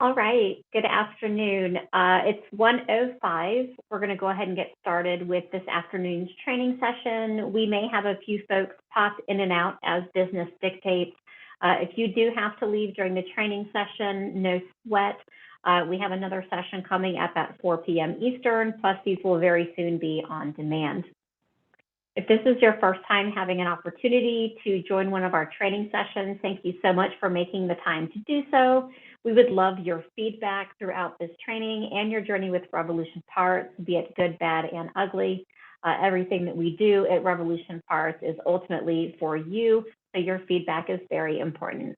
All right, good afternoon. It's 1:05. We're going to go ahead and get started with this afternoon's training session. We may have a few folks pop in and out as business dictates. If you do have to leave during the training session, no sweat. We have another session coming up at 4 p.m. Eastern, plus these will very soon be on demand. If this is your first time having an opportunity to join one of our training sessions, thank you so much for making the time to do so. We would love your feedback throughout this training and your journey with Revolution Parts, be it good, bad, and ugly. Everything that we do at Revolution Parts is ultimately for you, so your feedback is very important.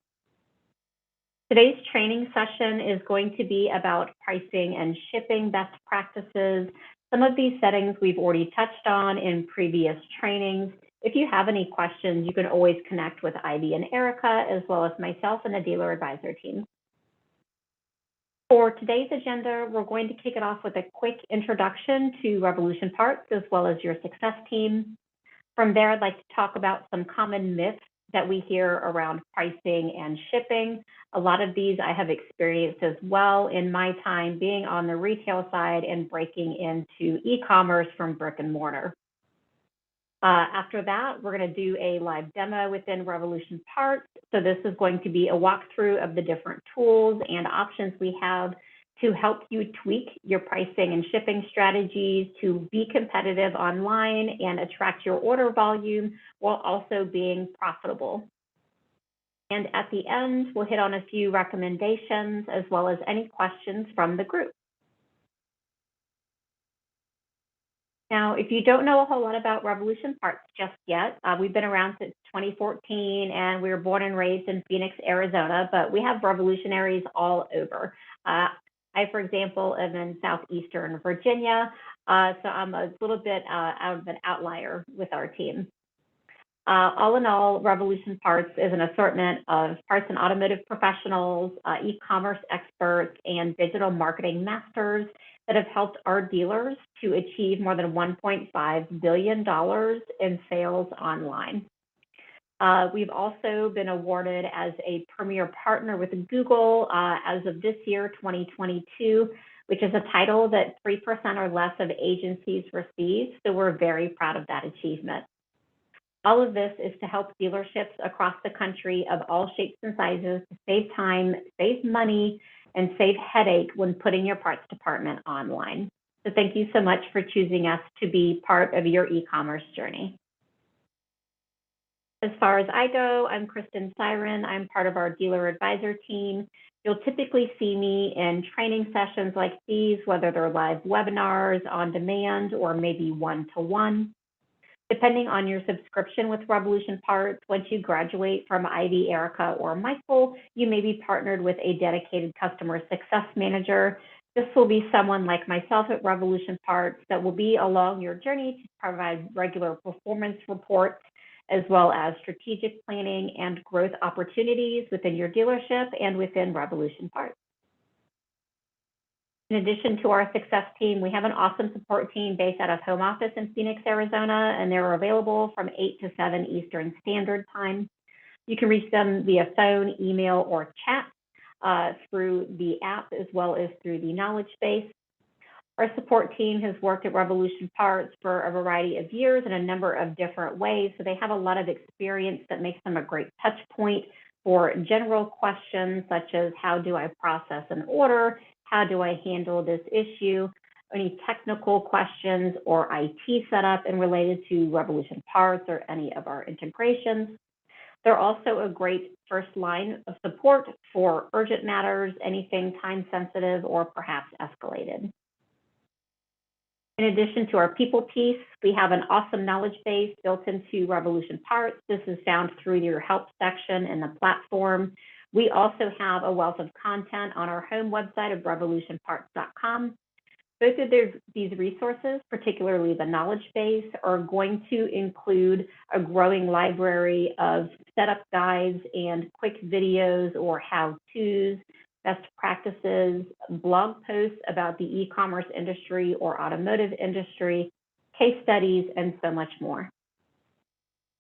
Today's training session is going to be about pricing and shipping best practices. Some of these settings we've already touched on in previous trainings. If you have any questions, you can always connect with Ivy and Erica, as well as myself and the dealer advisor team. For today's agenda, we're going to kick it off with a quick introduction to Revolution Parts, as well as your success team. From there, I'd like to talk about some common myths that we hear around pricing and shipping. A lot of these I have experienced as well in my time being on the retail side and breaking into e-commerce from brick and mortar. After that, we're going to do a live demo within Revolution Parts. So this is going to be a walkthrough of the different tools and options we have to help you tweak your pricing and shipping strategies to be competitive online and attract your order volume while also being profitable. And at the end, we'll hit on a few recommendations as well as any questions from the group. Now, if you don't know a whole lot about Revolution Parts just yet, we've been around since 2014, and we were born and raised in Phoenix, Arizona, but we have revolutionaries all over. I, for example, am in southeastern Virginia, so I'm a little bit out of an outlier with our team. All in all, Revolution Parts is an assortment of parts and automotive professionals, e-commerce experts, and digital marketing masters that have helped our dealers to achieve more than $1.5 billion in sales online. We've also been awarded as a premier partner with Google as of this year, 2022, which is a title that 3% or less of agencies receive, so we're very proud of that achievement. All of this is to help dealerships across the country of all shapes and sizes to save time, save money, and save headache when putting your parts department online. So thank you so much for choosing us to be part of your e-commerce journey. As far as I go, I'm Kristen Siren. I'm part of our dealer advisor team. You'll typically see me in training sessions like these, whether they're live webinars, on demand, or maybe one-to-one. Depending on your subscription with Revolution Parts, once you graduate from Ivy, Erica, or Michael, you may be partnered with a dedicated customer success manager. This will be someone like myself at Revolution Parts that will be along your journey to provide regular performance reports, as well as strategic planning and growth opportunities within your dealership and within Revolution Parts. In addition to our success team, we have an awesome support team based out of home office in Phoenix, Arizona, and they're available from 8 to 7 Eastern Standard Time. You can reach them via phone, email, or chat through the app, as well as through the knowledge base. Our support team has worked at Revolution Parts for a variety of years in a number of different ways, so they have a lot of experience that makes them a great touch point for general questions such as how do I process an order, how do I handle this issue, any technical questions or IT setup and related to Revolution Parts or any of our integrations. They're also a great first line of support for urgent matters, anything time sensitive or perhaps escalated. In addition to our people piece, we have an awesome knowledge base built into Revolution Parts. This is found through your help section in the platform. We also have a wealth of content on our home website of revolutionparts.com. Both of these resources, particularly the knowledge base, are going to include a growing library of setup guides and quick videos or how-tos, best practices, blog posts about the e-commerce industry or automotive industry, case studies, and so much more.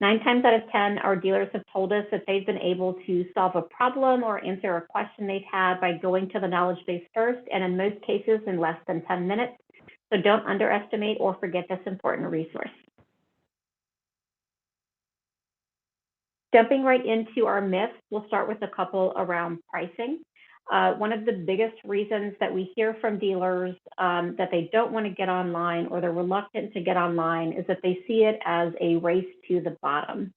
9 times out of 10, our dealers have told us that they've been able to solve a problem or answer a question they've had by going to the knowledge base first, and in most cases in less than 10 minutes. So don't underestimate or forget this important resource. Jumping right into our myths, we'll start with a couple around pricing. One of the biggest reasons that we hear from dealers that they don't want to get online or they're reluctant to get online is that they see it as a race to the bottom.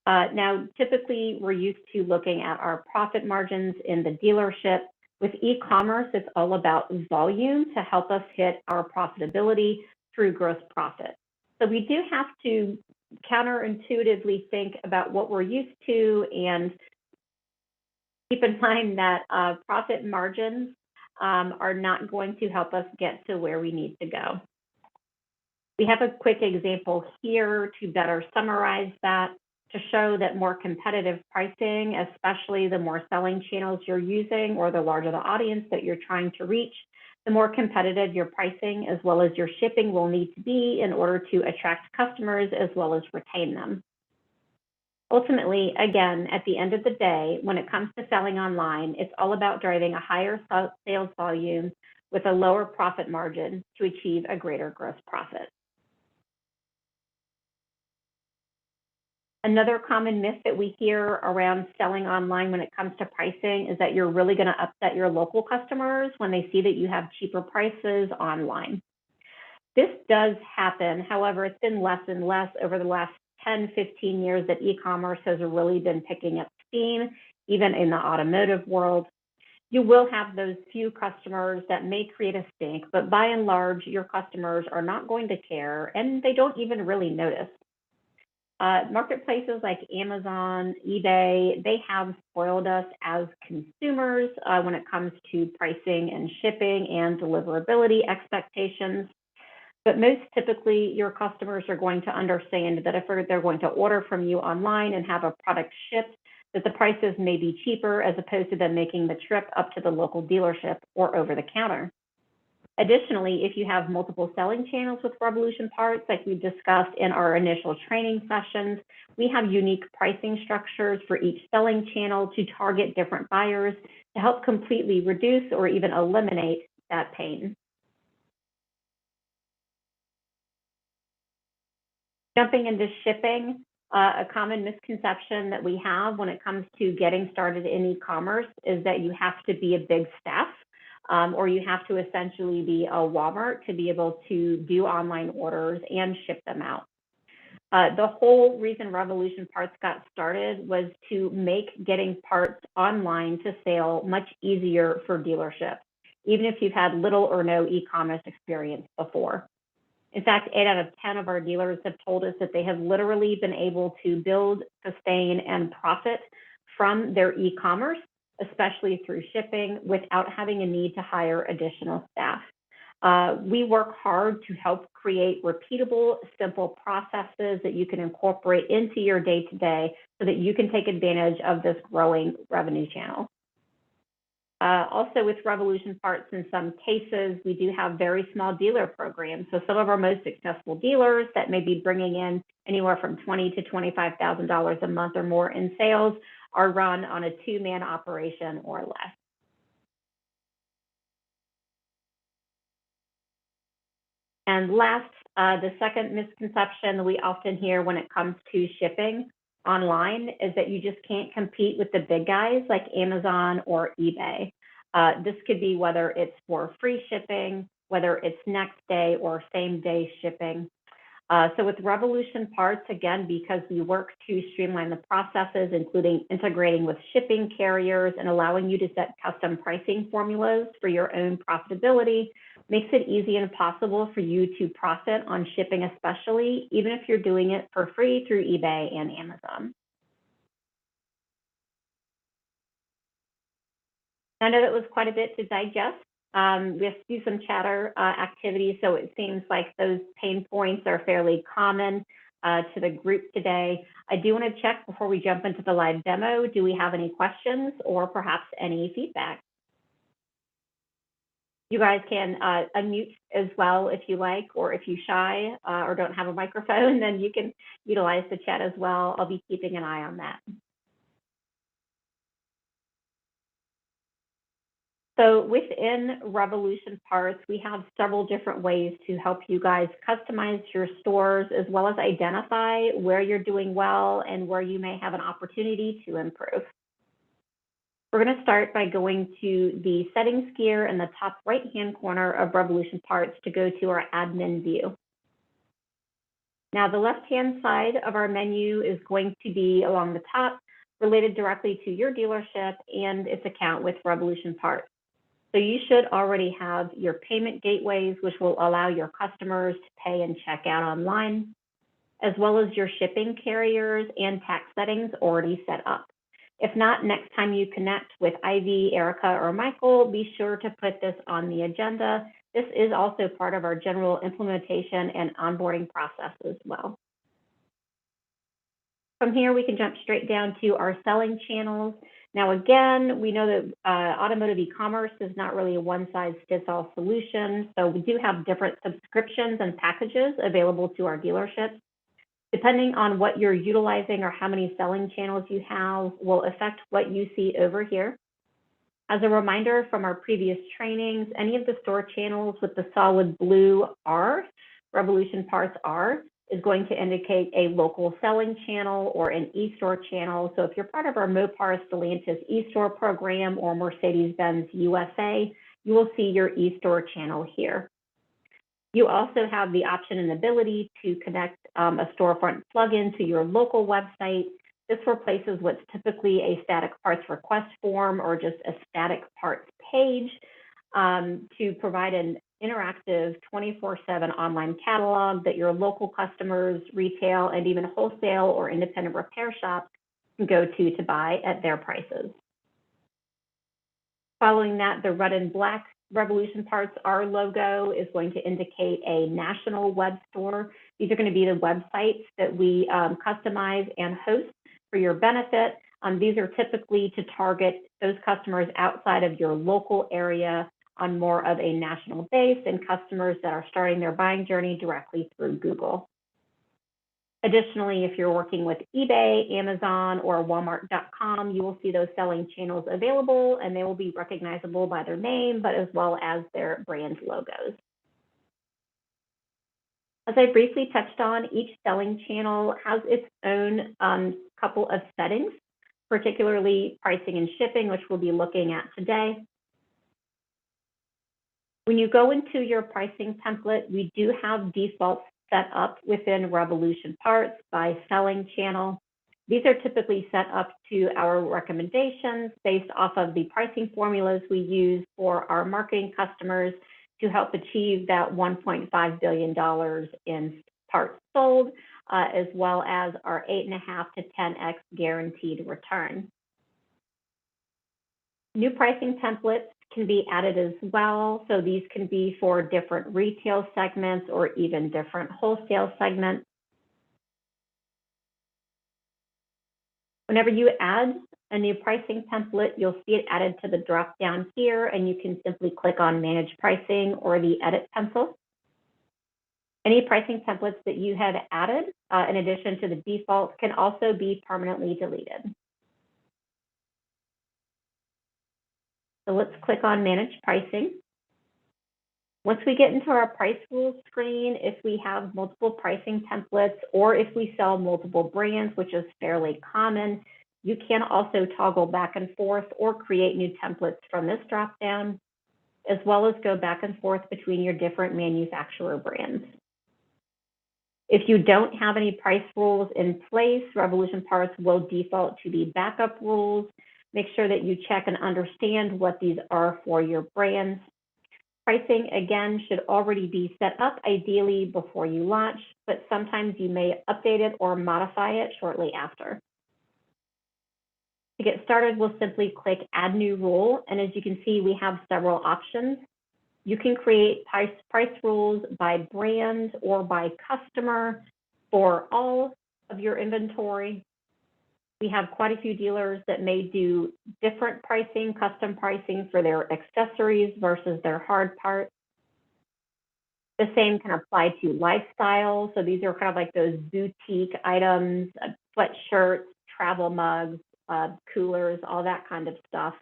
Now, typically, we're used to looking at our profit margins in the dealership. With e-commerce, it's all about volume to help us hit our profitability through gross profit. So we do have to counterintuitively think about what we're used to and keep in mind that profit margins are not going to help us get to where we need to go. We have a quick example here to better summarize that, to show that more competitive pricing, especially the more selling channels you're using or the larger the audience that you're trying to reach, the more competitive your pricing as well as your shipping will need to be in order to attract customers as well as retain them. Ultimately, again, at the end of the day, when it comes to selling online, it's all about driving a higher sales volume with a lower profit margin to achieve a greater gross profit. Another common myth that we hear around selling online when it comes to pricing is that you're really going to upset your local customers when they see that you have cheaper prices online. This does happen. However, it's been less and less over the last 10, 15 years that e-commerce has really been picking up steam, even in the automotive world. You will have those few customers that may create a stink, but by and large, your customers are not going to care, and they don't even really notice. Marketplaces like Amazon, eBay, they have spoiled us as consumers when it comes to pricing and shipping and deliverability expectations. But most typically, your customers are going to understand that if they're going to order from you online and have a product shipped, that the prices may be cheaper as opposed to them making the trip up to the local dealership or over the counter. Additionally, if you have multiple selling channels with Revolution Parts, like we discussed in our initial training sessions, we have unique pricing structures for each selling channel to target different buyers to help completely reduce or even eliminate that pain. Jumping into shipping, a common misconception that we have when it comes to getting started in e-commerce is that you have to be a big staff. Or you have to essentially be a Walmart to be able to do online orders and ship them out. The whole reason Revolution Parts got started was to make getting parts online to sale much easier for dealerships, even if you've had little or no e-commerce experience before. In fact, 8 out of 10 of our dealers have told us that they have literally been able to build, sustain, and profit from their e-commerce, especially through shipping, without having a need to hire additional staff. We work hard to help create repeatable, simple processes that you can incorporate into your day-to-day so that you can take advantage of this growing revenue channel. Also, with Revolution Parts, in some cases, we do have very small dealer programs. So some of our most successful dealers that may be bringing in anywhere from $20,000 to $25,000 a month or more in sales are run on a 2-man operation or less. And last, the second misconception that we often hear when it comes to shipping online is that you just can't compete with the big guys like Amazon or eBay. This could be whether it's for free shipping, whether it's next day or same day shipping. So with Revolution Parts, again, because we work to streamline the processes, including integrating with shipping carriers and allowing you to set custom pricing formulas for your own profitability, makes it easy and possible for you to profit on shipping, especially, even if you're doing it for free through eBay and Amazon. I know that was quite a bit to digest. We have to do some chatter activities, so it seems like those pain points are fairly common to the group today. I do want to check before we jump into the live demo. Do we have any questions or perhaps any feedback? You guys can unmute as well if you like, or if you shy or don't have a microphone, then you can utilize the chat as well. I'll be keeping an eye on that. So within Revolution Parts, we have several different ways to help you guys customize your stores, as well as identify where you're doing well and where you may have an opportunity to improve. We're going to start by going to the settings gear in the top right-hand corner of Revolution Parts to go to our admin view. Now, the left-hand side of our menu is going to be along the top, related directly to your dealership and its account with Revolution Parts. So you should already have your payment gateways, which will allow your customers to pay and check out online, as well as your shipping carriers and tax settings already set up. If not, next time you connect with Ivy, Erica, or Michael, be sure to put this on the agenda. This is also part of our general implementation and onboarding process as well. From here, we can jump straight down to our selling channels. Now, again, we know that automotive e-commerce is not really a one-size-fits-all solution. So we do have different subscriptions and packages available to our dealerships. Depending on what you're utilizing or how many selling channels you have will affect what you see over here. As a reminder from our previous trainings, any of the store channels with the solid blue R, Revolution Parts R, is going to indicate a local selling channel or an e-store channel. So if you're part of our Mopar Stellantis e-store program or Mercedes-Benz USA, you will see your e-store channel here. You also have the option and ability to connect a storefront plugin to your local website. This replaces what's typically a static parts request form or just a static parts page to provide an interactive 24/7 online catalog that your local customers, retail, and even wholesale or independent repair shops can go to buy at their prices. Following that, the red and black Revolution Parts R logo is going to indicate a national web store. These are going to be the websites that we customize and host for your benefit. These are typically to target those customers outside of your local area on more of a national base and customers that are starting their buying journey directly through Google. Additionally, if you're working with eBay, Amazon, or Walmart.com, you will see those selling channels available, and they will be recognizable by their name, but as well as their brand logos. As I briefly touched on, each selling channel has its own couple of settings, particularly pricing and shipping, which we'll be looking at today. When you go into your pricing template, we do have defaults set up within Revolution Parts by selling channel. These are typically set up to our recommendations based off of the pricing formulas we use for our marketing customers to help achieve that $1.5 billion in parts sold, as well as our 8.5 to 10x guaranteed return. New pricing templates can be added as well. So these can be for different retail segments or even different wholesale segments. Whenever you add a new pricing template, you'll see it added to the drop down here, and you can simply click on Manage Pricing or the Edit pencil. Any pricing templates that you have added, in addition to the defaults, can also be permanently deleted. So let's click on Manage Pricing. Once we get into our price rules screen, if we have multiple pricing templates or if we sell multiple brands, which is fairly common, you can also toggle back and forth or create new templates from this dropdown, as well as go back and forth between your different manufacturer brands. If you don't have any price rules in place, Revolution Parts will default to the backup rules. Make sure that you check and understand what these are for your brands. Pricing, again, should already be set up ideally before you launch, but sometimes you may update it or modify it shortly after. To get started, we'll simply click Add New Rule, and as you can see, we have several options. You can create price rules by brand or by customer for all of your inventory. We have quite a few dealers that may do different pricing, custom pricing for their accessories versus their hard parts. The same can apply to lifestyle. So these are kind of like those boutique items, sweatshirts, travel mugs, coolers, all that kind of stuff.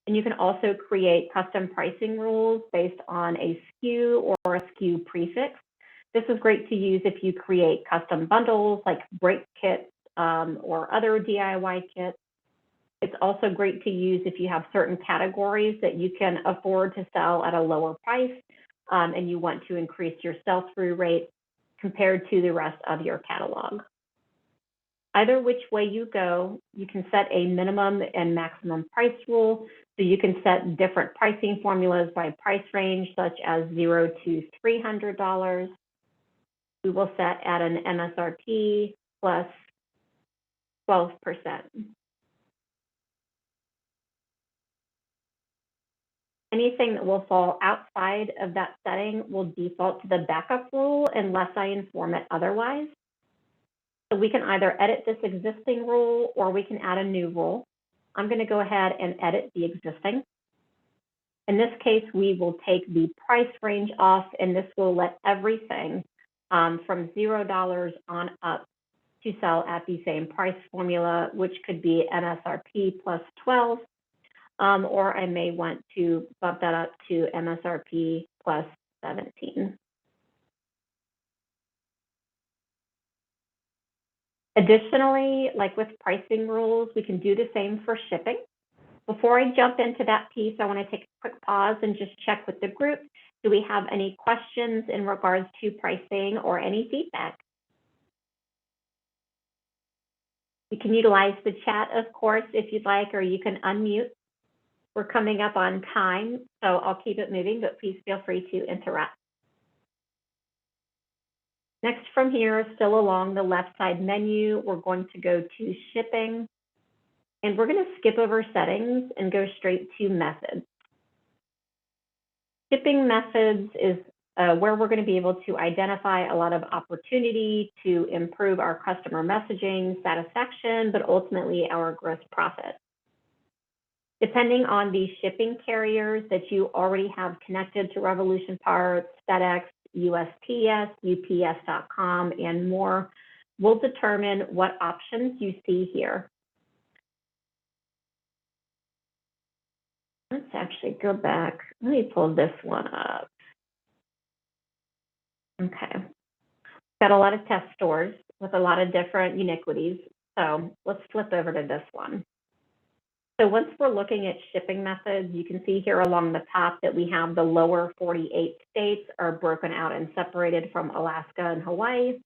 And you can also create custom pricing rules based on a SKU or a SKU prefix. This is great to use if you create custom bundles like brake kits or other DIY kits. It's also great to use if you have certain categories that you can afford to sell at a lower price and you want to increase your sell-through rate compared to the rest of your catalog. Either which way you go, you can set a minimum and maximum price rule. So you can set different pricing formulas by price range, such as $0 to $300. We will set at an MSRP plus 12%. Anything that will fall outside of that setting will default to the backup rule unless I inform it otherwise. So we can either edit this existing rule or we can add a new rule. I'm going to go ahead and edit the existing. In this case, we will take the price range off, and this will let everything from $0 on up to sell at the same price formula, which could be MSRP plus 12, or I may want to bump that up to MSRP plus 17. Additionally, like with pricing rules, we can do the same for shipping. Before I jump into that piece, I want to take a quick pause and just check with the group. Do we have any questions in regards to pricing or any feedback? You can utilize the chat, of course, if you'd like, or you can unmute. We're coming up on time, so I'll keep it moving, but please feel free to interrupt. Next from here, still along the left side menu, we're going to go to shipping, and we're going to skip over settings and go straight to methods. Shipping methods is where we're going to be able to identify a lot of opportunity to improve our customer messaging, satisfaction, but ultimately our gross profit. Depending on the shipping carriers that you already have connected to Revolution Parts, FedEx, USPS, UPS.com, and more, will determine what options you see here. Let's actually go back. Let me pull this one up. Okay. Got a lot of test stores with a lot of different uniquities. So let's flip over to this one. So once we're looking at shipping methods, you can see here along the top that we have the lower 48 states are broken out and separated from Alaska and Hawaii.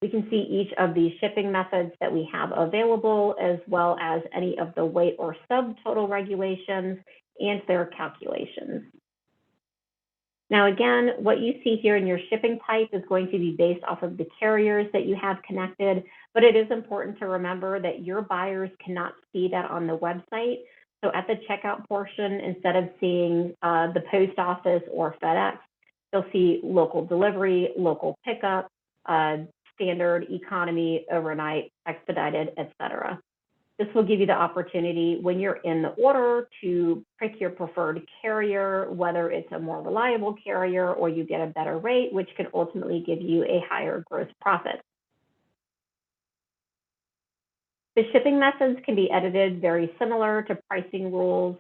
We can see each of these shipping methods that we have available, as well as any of the weight or subtotal regulations and their calculations. Now, again, what you see here in your shipping type is going to be based off of the carriers that you have connected, but it is important to remember that your buyers cannot see that on the website. So at the checkout portion, instead of seeing the post office or FedEx, they'll see local delivery, local pickup, standard, economy, overnight, expedited, etc. This will give you the opportunity when you're in the order to pick your preferred carrier, whether it's a more reliable carrier or you get a better rate, which can ultimately give you a higher gross profit. The shipping methods can be edited very similar to pricing rules.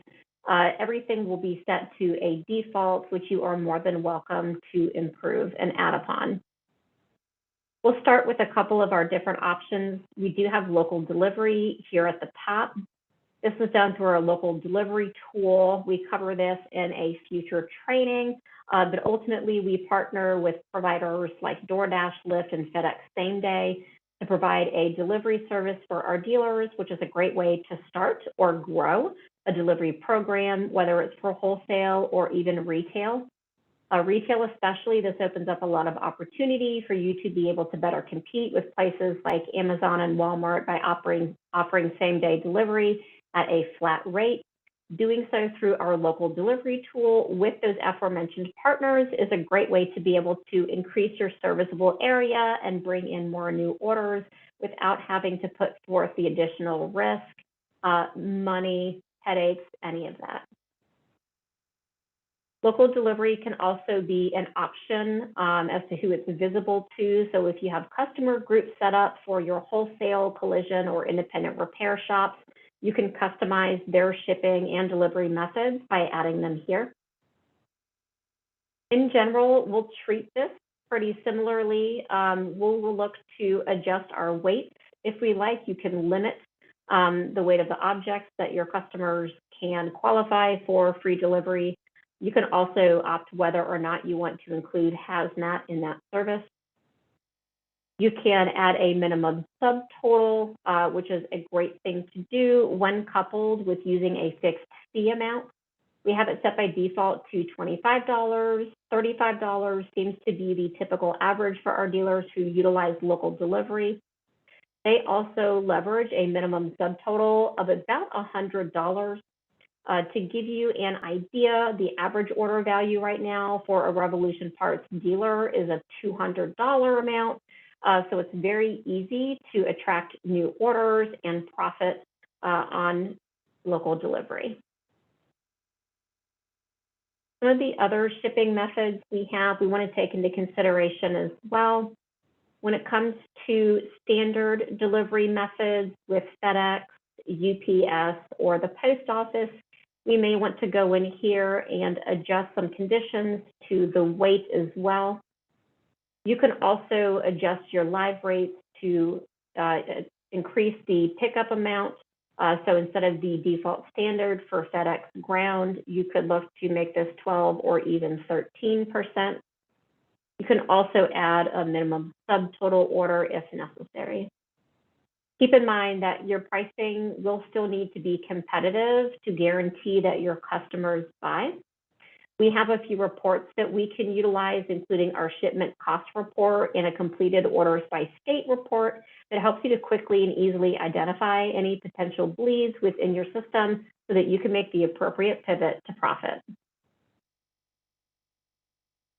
Everything will be set to a default, which you are more than welcome to improve and add upon. We'll start with a couple of our different options. We do have local delivery here at the top. This is done through our local delivery tool. We cover this in a future training, but ultimately we partner with providers like DoorDash, Lyft, and FedEx Same Day to provide a delivery service for our dealers, which is a great way to start or grow a delivery program, whether it's for wholesale or even retail. Retail especially, this opens up a lot of opportunity for you to be able to better compete with places like Amazon and Walmart by offering same-day delivery at a flat rate. Doing so through our local delivery tool with those aforementioned partners is a great way to be able to increase your serviceable area and bring in more new orders without having to put forth the additional risk, money, headaches, any of that. Local delivery can also be an option as to who it's visible to. So if you have customer groups set up for your wholesale, collision, or independent repair shops, you can customize their shipping and delivery methods by adding them here. In general, we'll treat this pretty similarly. We'll look to adjust our weights if we like. You can limit the weight of the objects that your customers can qualify for free delivery. You can also opt whether or not you want to include hazmat in that service. You can add a minimum subtotal, which is a great thing to do when coupled with using a fixed fee amount. We have it set by default to $25, $35 seems to be the typical average for our dealers who utilize local delivery. They also leverage a minimum subtotal of about $100. To give you an idea, the average order value right now for a Revolution Parts dealer is a $200 amount. So it's very easy to attract new orders and profit on local delivery. Some of the other shipping methods we want to take into consideration as well. When it comes to standard delivery methods with FedEx, UPS, or the post office, we may want to go in here and adjust some conditions to the weight as well. You can also adjust your live rates to increase the pickup amount. So instead of the default standard for FedEx Ground, you could look to make this 12 or even 13%. You can also add a minimum subtotal order if necessary. Keep in mind that your pricing will still need to be competitive to guarantee that your customers buy. We have a few reports that we can utilize, including our shipment cost report and a completed orders by state report that helps you to quickly and easily identify any potential bleeds within your system so that you can make the appropriate pivot to profit.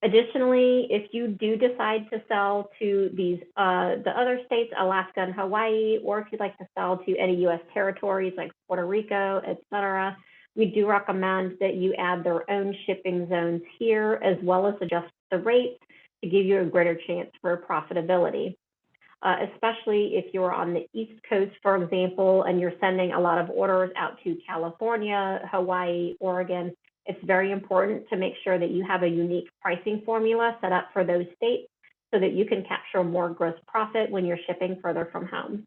Additionally, if you do decide to sell to the other states, Alaska and Hawaii, or if you'd like to sell to any U.S. territories like Puerto Rico, et cetera, we do recommend that you add their own shipping zones here, as well as adjust the rates to give you a greater chance for profitability. Especially if you're on the East Coast, for example, and you're sending a lot of orders out to California, Hawaii, Oregon, it's very important to make sure that you have a unique pricing formula set up for those states so that you can capture more gross profit when you're shipping further from home.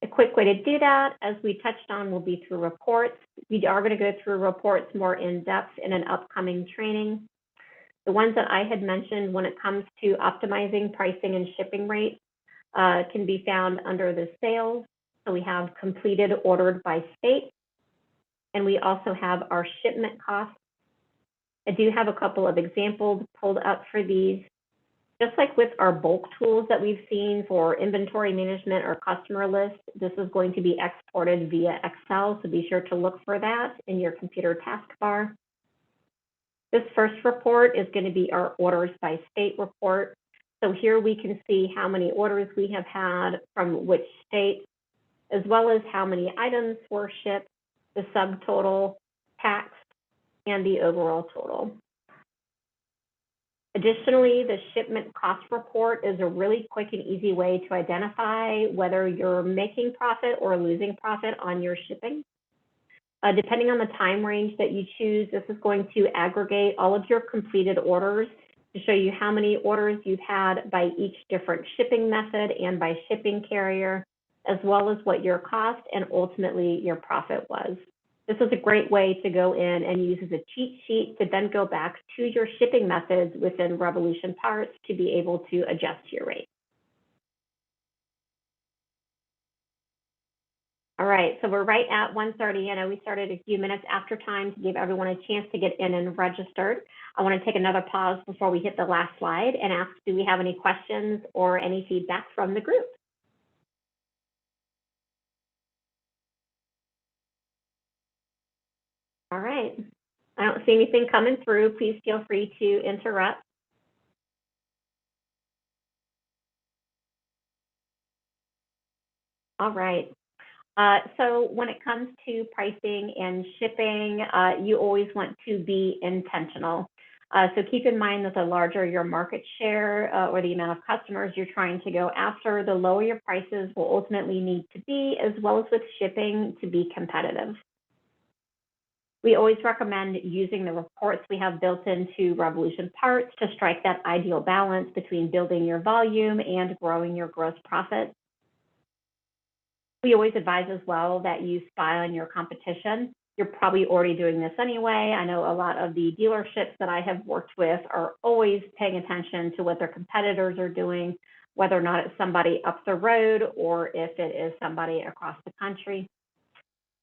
A quick way to do that, as we touched on, will be through reports. We are going to go through reports more in depth in an upcoming training. The ones that I had mentioned when it comes to optimizing pricing and shipping rates can be found under the sales. So we have completed ordered by state. And we also have our shipment costs. I do have a couple of examples pulled up for these. Just like with our bulk tools that we've seen for inventory management or customer lists, this is going to be exported via Excel, so be sure to look for that in your computer taskbar. This first report is going to be our orders by state report. So here we can see how many orders we have had from which state, as well as how many items were shipped, the subtotal, tax, and the overall total. Additionally, the shipment cost report is a really quick and easy way to identify whether you're making profit or losing profit on your shipping. Depending on the time range that you choose, this is going to aggregate all of your completed orders to show you how many orders you've had by each different shipping method and by shipping carrier, as well as what your cost and ultimately your profit was. This is a great way to go in and use as a cheat sheet to then go back to your shipping methods within Revolution Parts to be able to adjust your rate. All right, so we're right at 1:30. I know we started a few minutes after time to give everyone a chance to get in and registered. I want to take another pause before we hit the last slide and ask, do we have any questions or any feedback from the group? All right, I don't see anything coming through. Please feel free to interrupt. All right. So when it comes to pricing and shipping, you always want to be intentional. So keep in mind that the larger your market share or the amount of customers you're trying to go after, the lower your prices will ultimately need to be, as well as with shipping to be competitive. We always recommend using the reports we have built into Revolution Parts to strike that ideal balance between building your volume and growing your gross profit. We always advise as well that you spy on your competition. You're probably already doing this anyway. I know a lot of the dealerships that I have worked with are always paying attention to what their competitors are doing, whether or not it's somebody up the road or if it is somebody across the country.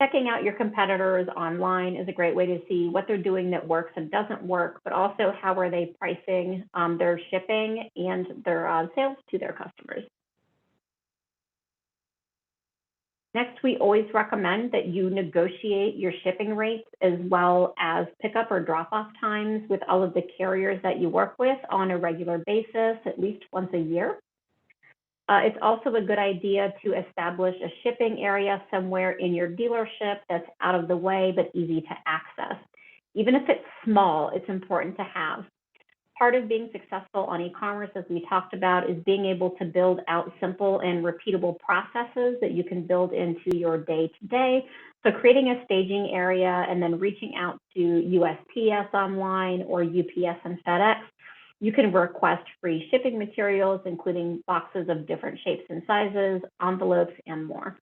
Checking out your competitors online is a great way to see what they're doing that works and doesn't work, but also how are they pricing their shipping and their sales to their customers. Next, we always recommend that you negotiate your shipping rates as well as pickup or drop-off times with all of the carriers that you work with on a regular basis, at least once a year. It's also a good idea to establish a shipping area somewhere in your dealership that's out of the way but easy to access. Even if it's small, it's important to have. Part of being successful on e-commerce, as we talked about, is being able to build out simple and repeatable processes that you can build into your day-to-day. So creating a staging area and then reaching out to USPS online or UPS and FedEx. You can request free shipping materials, including boxes of different shapes and sizes, envelopes, and more.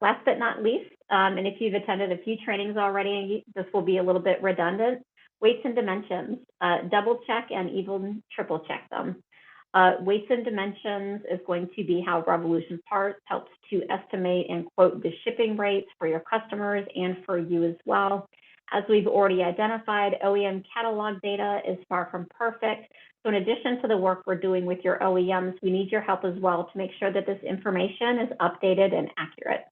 Last but not least, and if you've attended a few trainings already, this will be a little bit redundant, weights and dimensions. Double check and even triple check them. Weights and dimensions is going to be how Revolution Parts helps to estimate and quote the shipping rates for your customers and for you as well. As we've already identified, OEM catalog data is far from perfect. So in addition to the work we're doing with your OEMs, we need your help as well to make sure that this information is updated and accurate.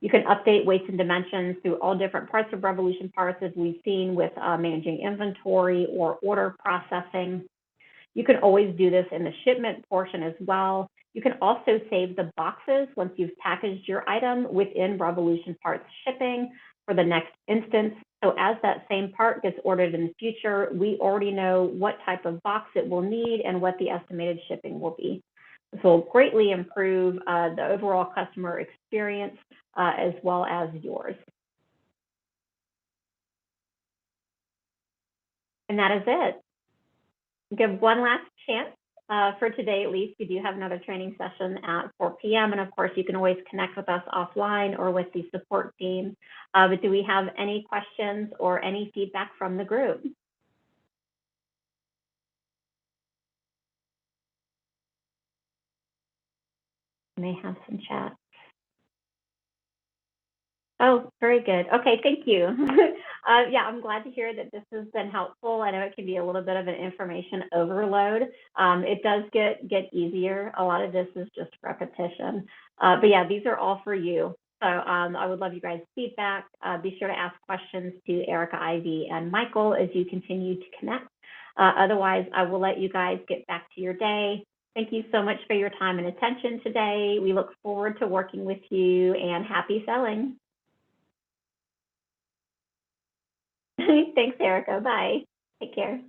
You can update weights and dimensions through all different parts of Revolution Parts, as we've seen with managing inventory or order processing. You can always do this in the shipment portion as well. You can also save the boxes once you've packaged your item within Revolution Parts shipping for the next instance. So as that same part gets ordered in the future, we already know what type of box it will need and what the estimated shipping will be. This will greatly improve the overall customer experience as well as yours. And that is it. Give one last chance for today, at least. We do have another training session at 4 p.m. And of course, you can always connect with us offline or with the support team. But do we have any questions or any feedback from the group? I may have some chat. Oh, very good. Okay, thank you. Yeah, I'm glad to hear that this has been helpful. I know it can be a little bit of an information overload. It does get easier. A lot of this is just repetition. But yeah, these are all for you. So I would love you guys' feedback. Be sure to ask questions to Erica, Ivy, and Michael as you continue to connect. Otherwise, I will let you guys get back to your day. Thank you so much for your time and attention today. We look forward to working with you, and happy selling. Thanks, Erica. Bye. Take care.